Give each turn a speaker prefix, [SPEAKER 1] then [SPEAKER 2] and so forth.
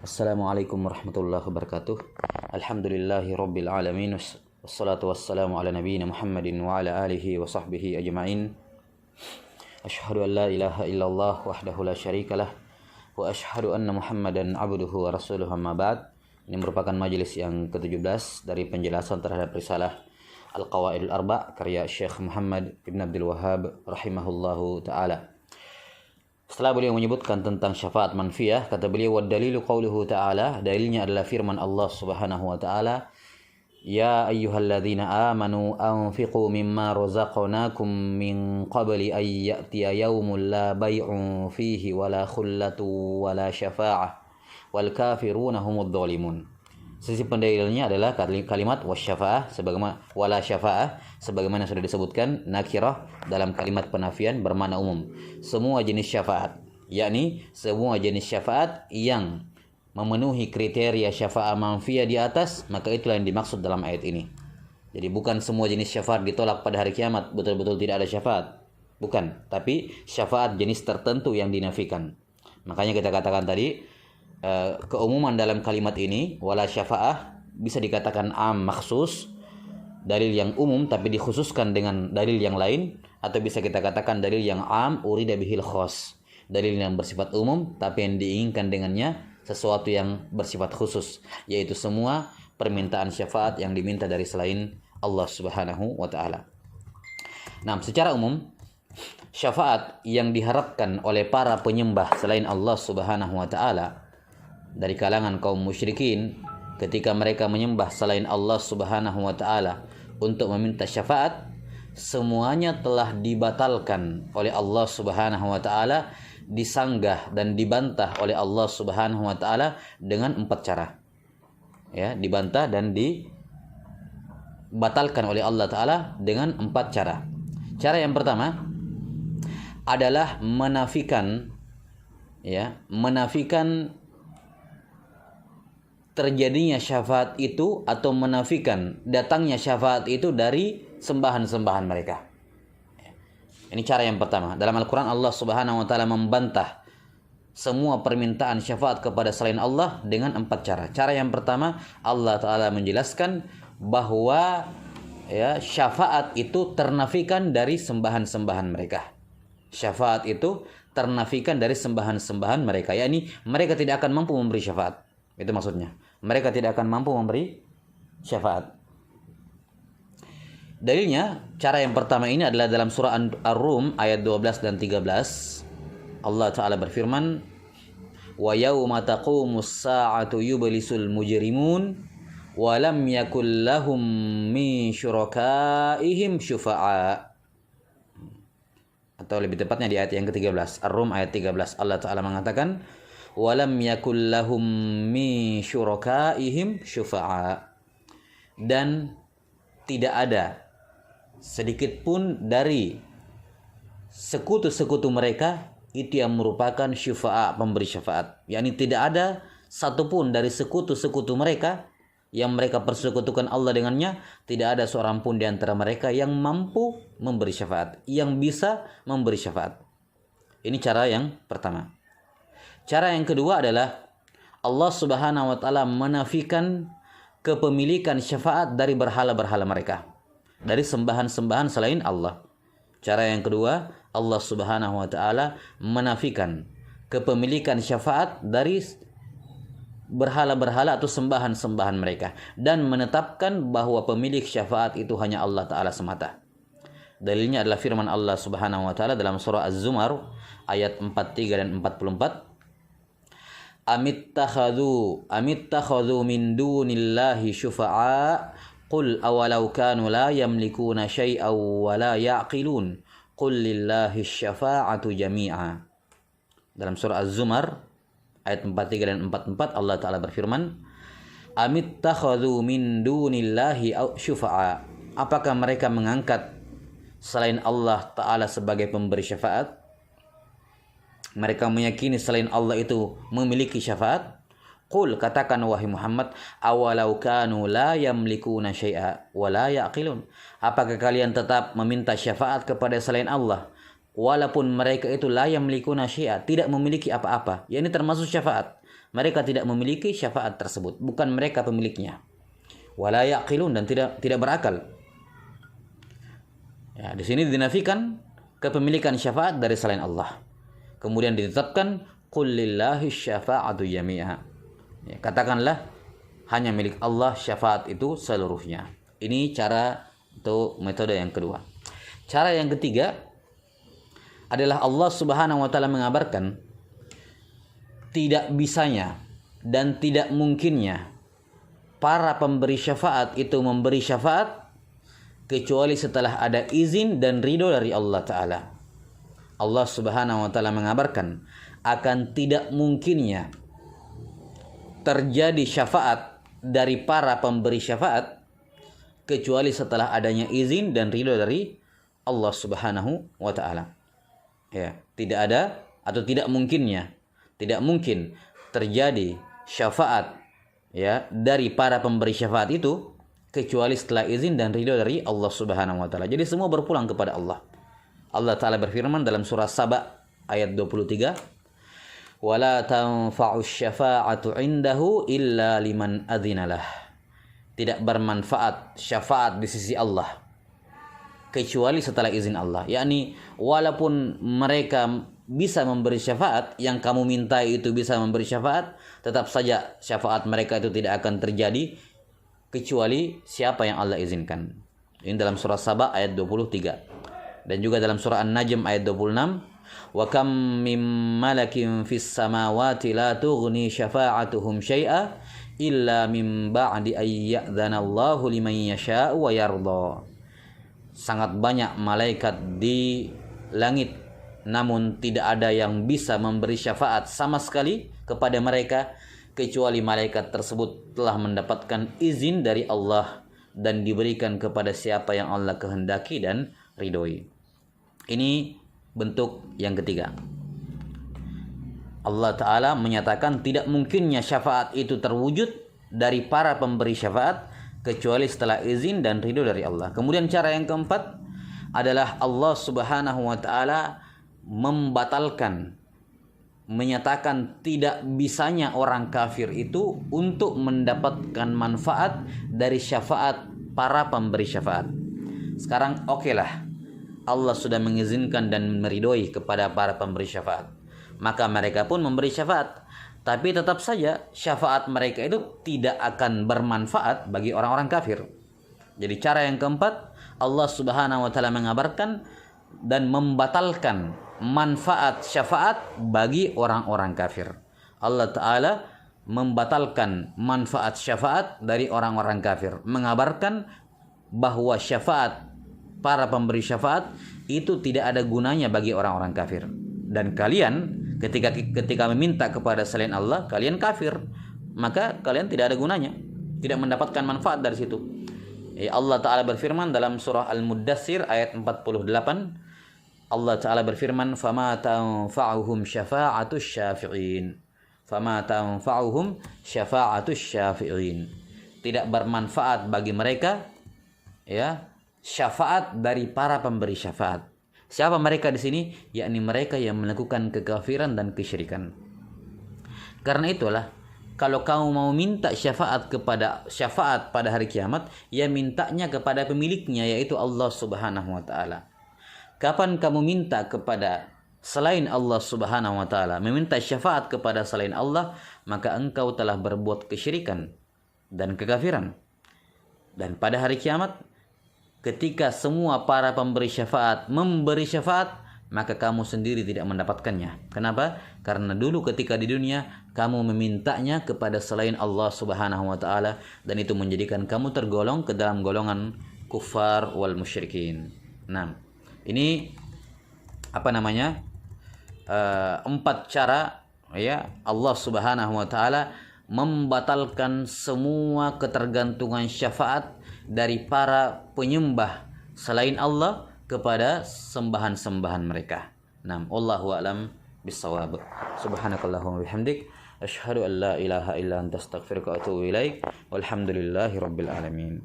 [SPEAKER 1] Assalamualaikum warahmatullahi wabarakatuh. Alhamdulillahi rabbil alamin. Wassalatu wassalamu ala nabiyyina Muhammadin wa ala alihi wa sahbihi ajma'in. Asyhadu an la ilaha illallah wahdahu la syarikalah wa asyhadu anna Muhammadan abduhu wa rasuluhu, amma ba'd. Ini merupakan majelis yang ke-17 dari penjelasan terhadap risalah Al-Qawaidul Arba' karya Syekh Muhammad Ibn Abdul Wahhab rahimahullahu ta'ala. Setelah beliau menyebutkan tentang syafaat manfiyah, kata beliau, wa dalilu qauluhu ta'ala, dalilnya adalah firman Allah Subhanahu wa ta'ala, ya ayyuhalladzina amanu anfiqu mimma razaqnakum min qabli an ya'tiya yawmun la bay'un fihi wala khullatu wala syafa'ah wal kafiruna humudz zalimun. Sisi pendalilnya adalah kalimat wasyafa'ah sebagaimana wala syafa'ah sebagaimana sudah disebutkan nakirah dalam kalimat penafian bermakna umum. Semua jenis syafaat, yakni semua jenis syafaat yang memenuhi kriteria syafaat manfiyah di atas, maka itulah yang dimaksud dalam ayat ini. Jadi bukan semua jenis syafaat ditolak pada hari kiamat, betul-betul tidak ada syafaat. Bukan, tapi syafaat jenis tertentu yang dinafikan. Makanya kita katakan tadi, keumuman dalam kalimat ini wala syafa'ah bisa dikatakan am maksus, dalil yang umum tapi dikhususkan dengan dalil yang lain, atau bisa kita katakan dalil yang am urida bihil khos, dalil yang bersifat umum tapi yang diinginkan dengannya sesuatu yang bersifat khusus, yaitu semua permintaan syafaat yang diminta dari selain Allah Subhanahu wa ta'ala. Nah, secara umum syafaat yang diharapkan oleh para penyembah selain Allah Subhanahu wa ta'ala dari kalangan kaum musyrikin ketika mereka menyembah selain Allah Subhanahu wa ta'ala untuk meminta syafaat, semuanya telah dibatalkan oleh Allah Subhanahu wa ta'ala, disanggah dan dibantah oleh Allah Subhanahu wa ta'ala dengan 4 cara. Ya, dibantah dan dibatalkan oleh Allah ta'ala dengan 4 cara. Cara yang pertama adalah menafikan terjadinya syafaat itu atau menafikan datangnya syafaat itu dari sembahan-sembahan mereka. Ini cara yang pertama. Dalam Al-Quran Allah Subhanahu wa ta'ala membantah semua permintaan syafaat kepada selain Allah dengan 4 cara. Cara yang pertama, Allah ta'ala menjelaskan bahwa syafaat itu ternafikan dari sembahan-sembahan mereka. Syafaat itu ternafikan dari sembahan-sembahan mereka, yakni mereka tidak akan mampu memberi syafaat. Itu maksudnya. Mereka tidak akan mampu memberi syafaat. Dalilnya, cara yang pertama ini adalah dalam surah Ar-Rum ayat 12 dan 13. Allah Ta'ala berfirman, wa yawma taqumus sa'atu yublisul mujrimun wa lam yakul lahum min syurakaihim syufa'a. Atau lebih tepatnya di ayat yang ke-13, Ar-Rum ayat 13, Allah Ta'ala mengatakan, walam yakul lahum min syurakaihim syufa'a, dan tidak ada sedikit pun dari sekutu-sekutu mereka itu yang merupakan syufa'a, pemberi syafaat, yakni tidak ada satupun dari sekutu-sekutu mereka yang mereka persekutukan Allah dengannya, tidak ada seorang pun di antara mereka yang mampu memberi syafaat, yang bisa memberi syafaat. Ini cara yang pertama. Cara yang kedua adalah Allah Subhanahu wa ta'ala menafikan kepemilikan syafaat dari berhala-berhala mereka, dari sembahan-sembahan selain Allah. Cara yang kedua, Allah Subhanahu wa ta'ala menafikan kepemilikan syafaat dari berhala-berhala atau sembahan-sembahan mereka, dan menetapkan bahwa pemilik syafaat itu hanya Allah Ta'ala semata. Dalilnya adalah firman Allah Subhanahu wa ta'ala dalam surah Az-Zumar ayat 43 dan 44. Amittakhadhu min dunillahi syufa'a qul awalau kanu la yamlikuna syai'aw wa la ya'qilun qul lillahi syafa'atu jami'a. Dalam surah Az-Zumar ayat 43 dan 44 Allah Ta'ala berfirman, amittakhadhu min dunillahi syufa'a, apakah mereka mengangkat selain Allah Ta'ala sebagai pemberi syafaat? Mereka meyakini selain Allah itu memiliki syafaat. Qul, katakan wahai Muhammad, awalau kanu la yamlikuna syai'a wa la ya'qilun, apakah kalian tetap meminta syafaat kepada selain Allah walaupun mereka itu la yamlikuna syai'a, tidak memiliki apa-apa, yakni termasuk syafaat. mereka tidak memiliki syafaat tersebut, bukan mereka pemiliknya. Wala yaqilun, dan tidak berakal. Ya, di sini dinafikan kepemilikan syafaat dari selain Allah. Kemudian ditetapkan qul lillahi syafa'atu jami'a. Ya, katakanlah hanya milik Allah syafaat itu seluruhnya. Ini cara atau metode yang kedua. Cara yang ketiga adalah Allah Subhanahu wa taala mengabarkan tidak bisanya dan tidak mungkinnya para pemberi syafaat itu memberi syafaat kecuali setelah ada izin dan ridho dari Allah Ta'ala. Allah Subhanahu wa taala mengabarkan akan tidak mungkinnya terjadi syafaat dari para pemberi syafaat kecuali setelah adanya izin dan ridho dari Allah Subhanahu wa taala. Ya, tidak ada atau tidak mungkin terjadi syafaat ya dari para pemberi syafaat itu kecuali setelah izin dan ridho dari Allah Subhanahu wa taala. Jadi semua berpulang kepada Allah. Allah Ta'ala berfirman dalam surah Saba ayat 23, "Wala tanfa'us syafa'atu 'indahu illa liman adzinalah." Tidak bermanfaat syafaat di sisi Allah kecuali setelah izin Allah. Yakni walaupun mereka bisa memberi syafaat, yang kamu minta itu bisa memberi syafaat, tetap saja syafaat mereka itu tidak akan terjadi kecuali siapa yang Allah izinkan. Ini dalam surah Saba ayat 23. Dan juga dalam surah An-Najm ayat 26, "Wa kam mim malakin fis samawati la tughni syafa'atuhum syai'a illa min ba'di ay ya'dzana Allahu liman yasha'u wa yarda." Sangat banyak malaikat di langit, namun tidak ada yang bisa memberi syafaat sama sekali kepada mereka kecuali malaikat tersebut telah mendapatkan izin dari Allah dan diberikan kepada siapa yang Allah kehendaki dan ridhoi. Ini bentuk yang ketiga. Allah Ta'ala menyatakan tidak mungkinnya syafaat itu terwujud dari para pemberi syafaat kecuali setelah izin dan ridho dari Allah. Kemudian cara yang keempat adalah Allah Subhanahu wa taala menyatakan tidak bisanya orang kafir itu untuk mendapatkan manfaat dari syafaat para pemberi syafaat. Sekarang okelah, Allah sudah mengizinkan dan meridhoi kepada para pemberi syafaat, maka mereka pun memberi syafaat. Tapi tetap saja syafaat mereka itu tidak akan bermanfaat bagi orang-orang kafir. Jadi cara yang keempat, Allah Subhanahu wa taala mengabarkan dan membatalkan manfaat syafaat bagi orang-orang kafir. Allah Ta'ala membatalkan manfaat syafaat dari orang-orang kafir, mengabarkan bahwa syafaat para pemberi syafaat itu tidak ada gunanya bagi orang-orang kafir. Dan kalian ketika meminta kepada selain Allah, kalian kafir, maka kalian tidak ada gunanya, tidak mendapatkan manfaat dari situ. Allah Ta'ala berfirman dalam surah Al-Muddatsir ayat 48, Allah Ta'ala berfirman, "Fama tanfa'uhum syafa'atus syafi'in." Fama tanfa'uhum syafa'atus syafi'in. Tidak bermanfaat bagi mereka ya syafaat dari para pemberi syafaat. Siapa mereka di sini? Yakni mereka yang melakukan kekafiran dan kesyirikan. Karena itulah, kalau kamu mau minta syafaat pada hari kiamat, ya mintanya kepada pemiliknya, yaitu Allah Subhanahu wa taala. Kapan kamu minta kepada selain Allah Subhanahu wa taala, meminta syafaat kepada selain Allah, maka engkau telah berbuat kesyirikan dan kekafiran. Dan pada hari kiamat, ketika semua para pemberi syafaat memberi syafaat, maka kamu sendiri tidak mendapatkannya. Kenapa? Karena dulu ketika di dunia kamu memintanya kepada selain Allah Subhanahu wa taala, dan itu menjadikan kamu tergolong ke dalam golongan kufar wal musyrikin. Nah, ini empat cara ya Allah Subhanahu wa taala membatalkan semua ketergantungan syafaat dari para penyembah selain Allah kepada sembahan-sembahan mereka. Nah, wallahu a'lam bissawab. Subhanakallahumma bihamdik asyhadu an la ilaha illa anta astaghfiruka wa atubu ilaik. Walhamdulillahirabbil alamin.